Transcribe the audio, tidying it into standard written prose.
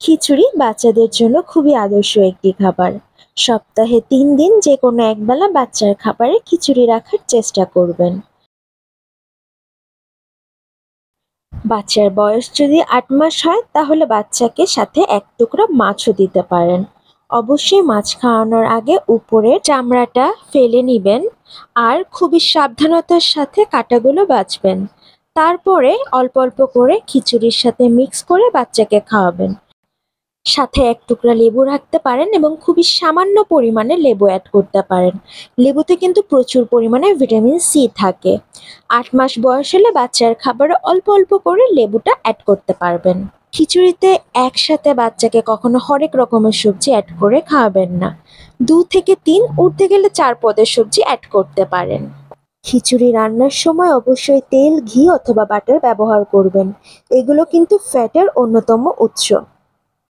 খিচুড়ি বাচ্চাদের জন্য খুবই আদর্শ একটি খাবার। সপ্তাহে ৩ দিন যেকোনো একবেলা বাচ্চার খাবারে খিচুড়ি রাখার চেষ্টা করবেন। বাচ্চার বয়স যদি ৮ মাস হয় তাহলে বাচ্চাকে সাথে ১ টুকরা মাছও দিতে পারেন। অবশ্যই মাছ খাওয়ানোর আগে উপরের চামড়াটা ফেলে নিবেন আর খুবই সাবধানতার সাথে কাঁটাগুলো বাছবেন। তারপরে অল্প অল্প করে খিচুড়ির সাথে মিক্স করে বাচ্চাকে খাওয়াবেন। সাথে ১ টুকরা লেবু রাখতে পারেন এবং খুবই সামান্য পরিমাণে লেবু এড করতে পারেন। লেবুতে কিন্তু প্রচুর পরিমাণে ভিটামিন সি থাকে। ৮ মাস বয়স হলে বাচ্চার খাবারে অল্প অল্প করে লেবুটা এড করতে পারবেন। খিচুড়িতে একসাথে বাচ্চাকে কখনো হরেক রকমের সবজি এড করে খাওয়াবেন না। ২ থেকে ৩, উঠতে গেলে ৪ পদের সবজি এড করতে পারেন। খিচুড়ি রান্নার সময় অবশ্যই তেল, ঘি অথবা বাটার ব্যবহার করবেন। এগুলো কিন্তু ফ্যাটের অন্যতম উৎস।